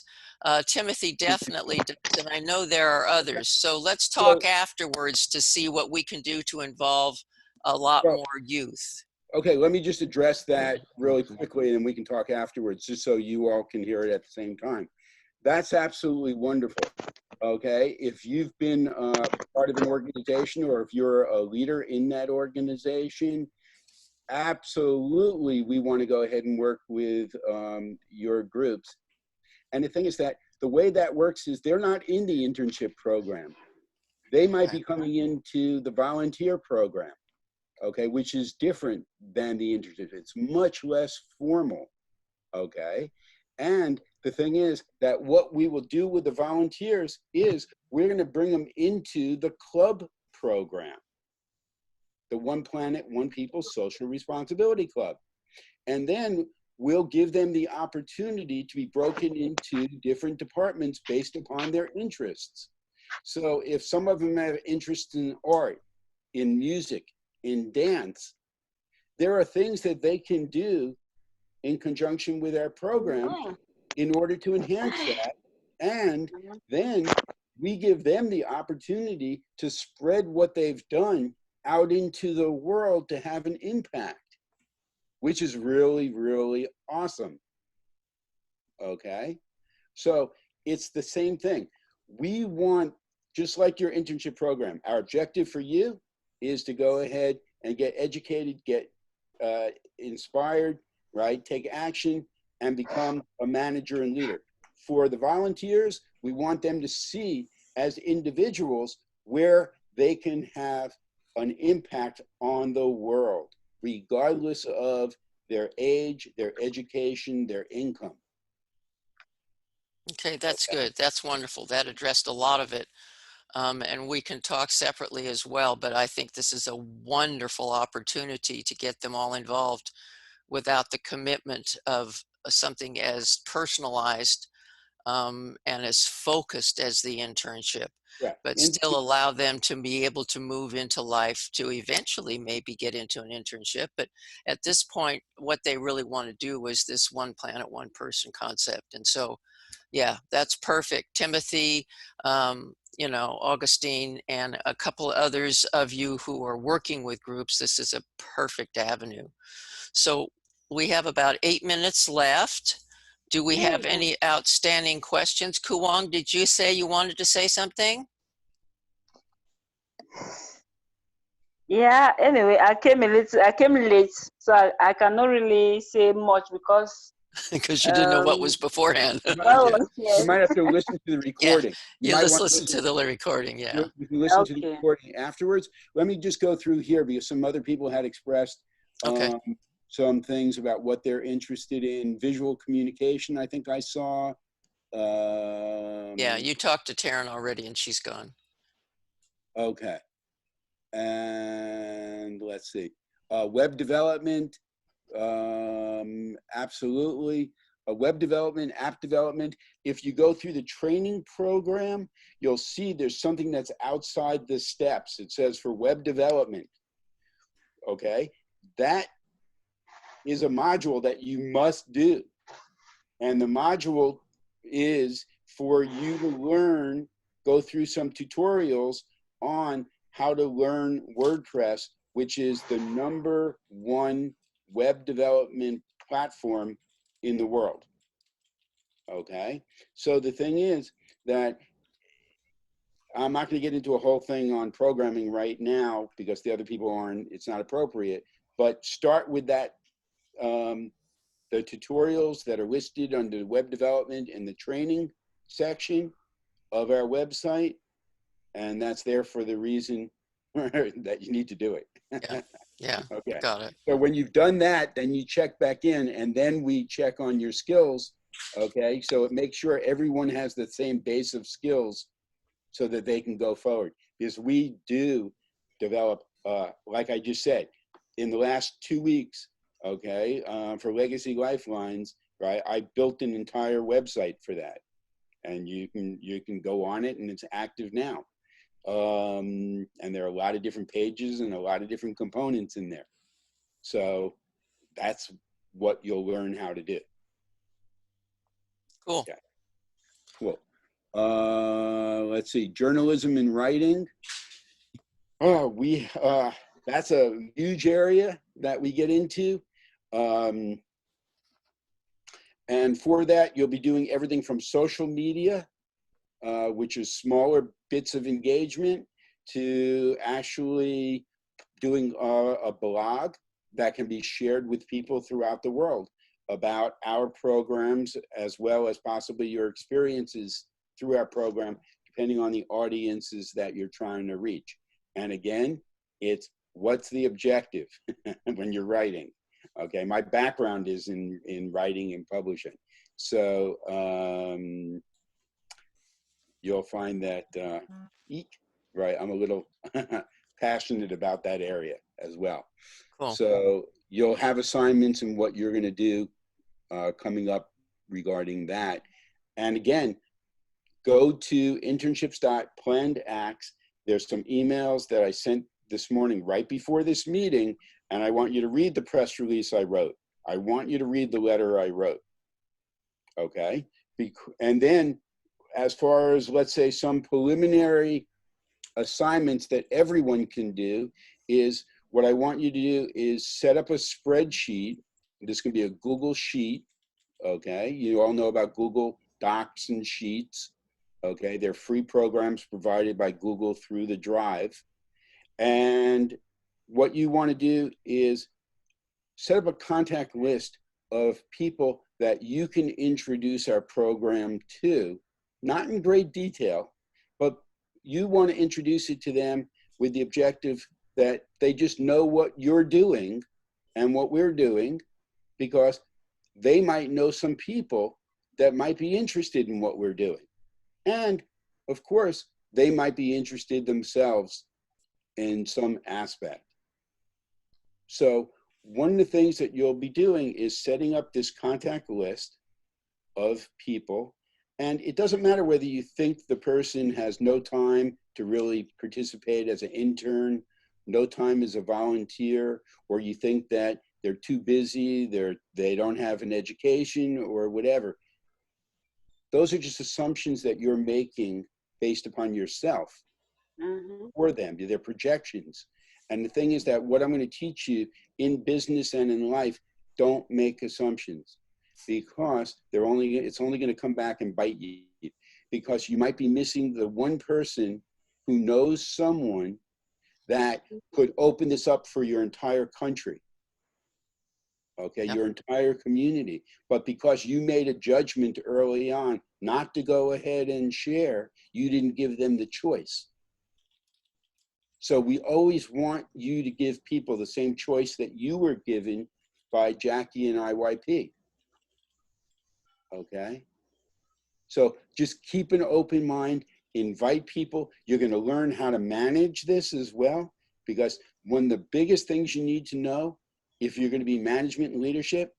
Speaker 2: Timothy definitely does, and I know there are others. So let's talk afterwards to see what we can do to involve a lot more youth.
Speaker 1: Okay, let me just address that really quickly and then we can talk afterwards, just so you all can hear it at the same time. That's absolutely wonderful. Okay, if you've been part of an organization or if you're a leader in that organization, absolutely we want to go ahead and work with your groups. And the thing is that the way that works is they're not in the internship program. They might be coming into the volunteer program, okay, which is different than the internship. It's much less formal, okay? And the thing is that what we will do with the volunteers is we're going to bring them into the club program, the One Planet, One People Social Responsibility Club. And then we'll give them the opportunity to be broken into different departments based upon their interests. So if some of them have interest in art, in music, in dance, there are things that they can do in conjunction with our program in order to enhance that. And then we give them the opportunity to spread what they've done out into the world to have an impact, which is really, really awesome. Okay. So it's the same thing. We want, just like your internship program, our objective for you is to go ahead and get educated, get inspired, right? Take action and become a manager and leader. For the volunteers, we want them to see as individuals where they can have an impact on the world, regardless of their age, their education, their income.
Speaker 2: Okay, that's good. That's wonderful. That addressed a lot of it. And we can talk separately as well, but I think this is a wonderful opportunity to get them all involved without the commitment of something as personalized and as focused as the internship,
Speaker 1: Yeah.
Speaker 2: but still allow them to be able to move into life to eventually maybe get into an internship. But at this point, what they really want to do is this one planet, one person concept. And so, yeah, that's perfect. Timothy, you know, Augustine, and a couple others of you who are working with groups, this is a perfect avenue. So we have about 8 minutes left. Do we have any outstanding questions? Kuwang, did you say you wanted to say something?
Speaker 6: Yeah, anyway, I came late, so I cannot really say much because
Speaker 2: Because you didn't know what was beforehand.
Speaker 1: You might have to listen to the recording.
Speaker 2: Yeah, let's listen to the recording, yeah.
Speaker 1: You can listen to the
Speaker 6: Okay.
Speaker 1: recording afterwards. Let me just go through here because some other people had expressed some things about what they're interested in. Visual communication, I think I saw.
Speaker 2: Yeah, you talked to Taryn already and she's gone.
Speaker 1: Okay. And let's see. Web development, absolutely. Web development, app development. If you go through the training program, you'll see there's something that's outside the steps. It says for web development. Okay. That is a module that you must do. And the module is for you to learn, go through some tutorials on how to learn WordPress, which is the #1 web development platform in the world. Okay, so the thing is that I'm not going to get into a whole thing on programming right now because the other people aren't, it's not appropriate, but start with that, the tutorials that are listed under web development in the training section of our website. And that's there for the reason that you need to do it.
Speaker 2: Yeah,
Speaker 1: Okay.
Speaker 2: Got it.
Speaker 1: So when you've done that, then you check back in and then we check on your skills. Okay. So it makes sure everyone has the same base of skills so that they can go forward. Because we do develop, like I just said, in the last 2 weeks, okay, for Legacy Lifelines, right, I built an entire website for that. And you can go on it and it's active now. And there are a lot of different pages and a lot of different components in there. So that's what you'll learn how to do.
Speaker 2: Cool.
Speaker 1: Okay. Cool. Let's see, journalism and writing. Oh, that's a huge area that we get into. And for that, you'll be doing everything from social media, which is smaller bits of engagement, to actually doing a blog that can be shared with people throughout the world about our programs, as well as possibly your experiences through our program, depending on the audiences that you're trying to reach. And again, it's what's the objective when you're writing. Okay, my background is in writing and publishing. So you'll find that, right, I'm a little passionate about that area as well.
Speaker 2: Cool.
Speaker 1: So you'll have assignments and what you're gonna do coming up regarding that. And again, go to internships.planedacts. There's some emails that I sent this morning right before this meeting, and I want you to read the press release I wrote. I want you to read the letter I wrote, okay? And then as far as, let's say, some preliminary assignments that everyone can do is, what I want you to do is set up a spreadsheet. This can be a Google Sheet, okay? You all know about Google Docs and Sheets. Okay, they're free programs provided by Google through the Drive. And what you want to do is set up a contact list of people that you can introduce our program to, not in great detail, but you want to introduce it to them with the objective that they just know what you're doing and what we're doing, because they might know some people that might be interested in what we're doing. And of course, they might be interested themselves in some aspect. So one of the things that you'll be doing is setting up this contact list of people. And it doesn't matter whether you think the person has no time to really participate as an intern, no time as a volunteer, or you think that they're too busy, they don't have an education or whatever. Those are just assumptions that you're making based upon yourself for them, they're projections. And the thing is that what I'm going to teach you in business and in life, don't make assumptions, because it's only going to come back and bite you, because you might be missing the one person who knows someone that could open this up for your entire country. Okay,
Speaker 2: Yep.
Speaker 1: your entire community. But because you made a judgment early on not to go ahead and share, you didn't give them the choice. So we always want you to give people the same choice that you were given by Jackie and IYP. Okay? So just keep an open mind, invite people. You're going to learn how to manage this as well, because one of the biggest things you need to know if you're going to be management and leadership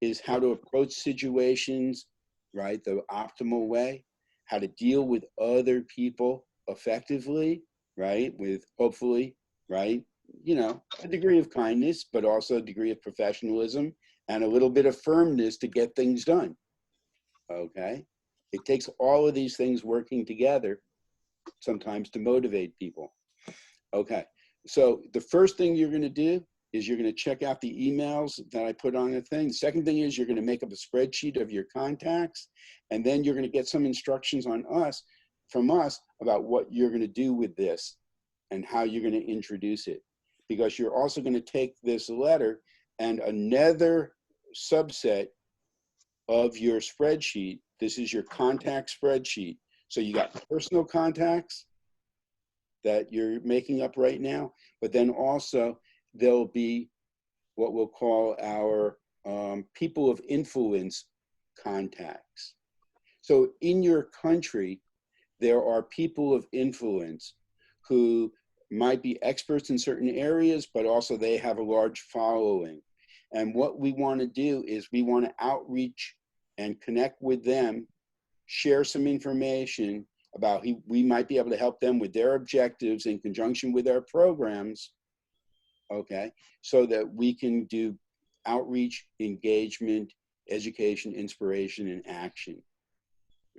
Speaker 1: is how to approach situations, right, the optimal way, how to deal with other people effectively, right, with hopefully, right, you know, a degree of kindness, but also a degree of professionalism and a little bit of firmness to get things done. Okay? It takes all of these things working together sometimes to motivate people. Okay, so the first thing you're going to do is you're going to check out the emails that I put on the thing. The second thing is you're going to make up a spreadsheet of your contacts, and then you're going to get some instructions from us about what you're going to do with this and how you're going to introduce it. Because you're also going to take this letter and another subset of your spreadsheet. This is your contact spreadsheet. So you got personal contacts that you're making up right now, but then also there'll be what we'll call our people of influence contacts. So in your country, there are people of influence who might be experts in certain areas, but also they have a large following. And what we want to do is we want to outreach and connect with them, share some information about how we might be able to help them with their objectives in conjunction with our programs, okay, so that we can do outreach, engagement, education, inspiration, and action.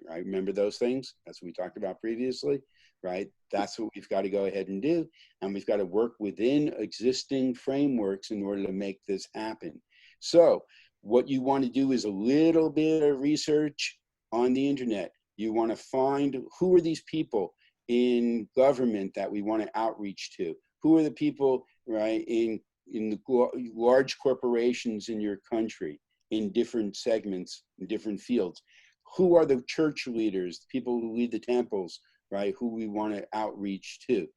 Speaker 1: Right? Remember those things? That's what we talked about previously, right? That's what we've got to go ahead and do. And we've got to work within existing frameworks in order to make this happen. So what you want to do is a little bit of research on the internet. You want to find who are these people in government that we want to outreach to? Who are the people, right, in the large corporations in your country, in different segments, in different fields? Who are the church leaders, people who lead the temples, right, who we want to outreach to?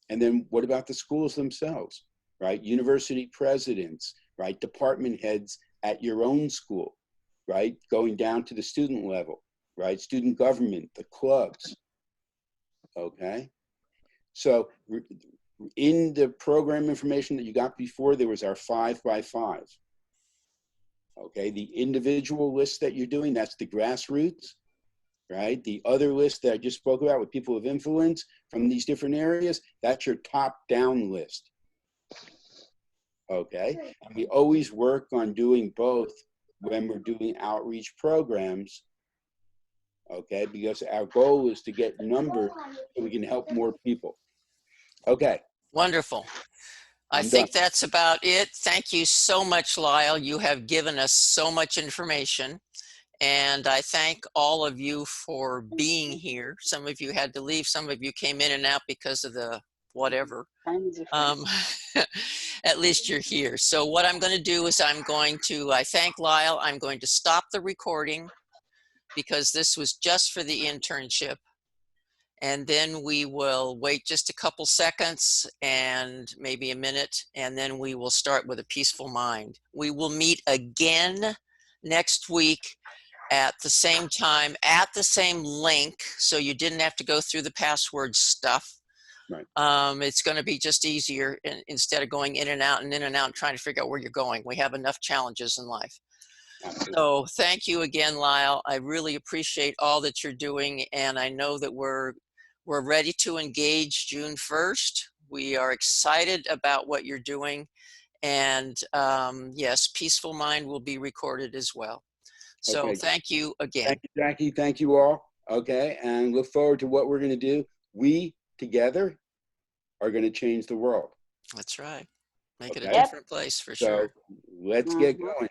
Speaker 1: And then what about the schools themselves, right? University presidents, right? Department heads at your own school, right? Going down to the student level, right? Student government, the clubs, okay? So in the program information that you got before, there was our 5x5. Okay, the individual list that you're doing, that's the grassroots, right? The other list that I just spoke about with people of influence from these different areas, that's your top-down list. Okay, and we always work on doing both when we're doing outreach programs, okay, because our goal is to get numbers so we can help more people. Okay.
Speaker 2: Wonderful. I think that's about it. Thank you so much, Lyle. You have given us so much information, And I thank all of you for being here. Some of you had to leave. Some of you came in and out because of the whatever.
Speaker 6: Time difference.
Speaker 2: At least you're here. So what I'm going to do is I thank Lyle. I'm going to stop the recording because this was just for the internship. And then we will wait just a couple seconds and maybe a minute, and then we will start with a peaceful mind. We will meet again next week at the same time, at the same link, so you didn't have to go through the password stuff.
Speaker 1: Right.
Speaker 2: It's going to be just easier instead of going in and out and trying to figure out where you're going. We have enough challenges in life.
Speaker 1: Absolutely.
Speaker 2: So thank you again, Lyle. I really appreciate all that you're doing, and I know that we're ready to engage June 1st. We are excited about what you're doing, and yes, Peaceful Mind will be recorded as well. So
Speaker 1: Okay.
Speaker 2: thank you again.
Speaker 1: Thank you, Jackie. Thank you all. Okay, and look forward to what we're going to do. We together are going to change the world.
Speaker 2: That's right. Make it a
Speaker 1: Okay.
Speaker 2: different place for sure.
Speaker 1: So let's get going.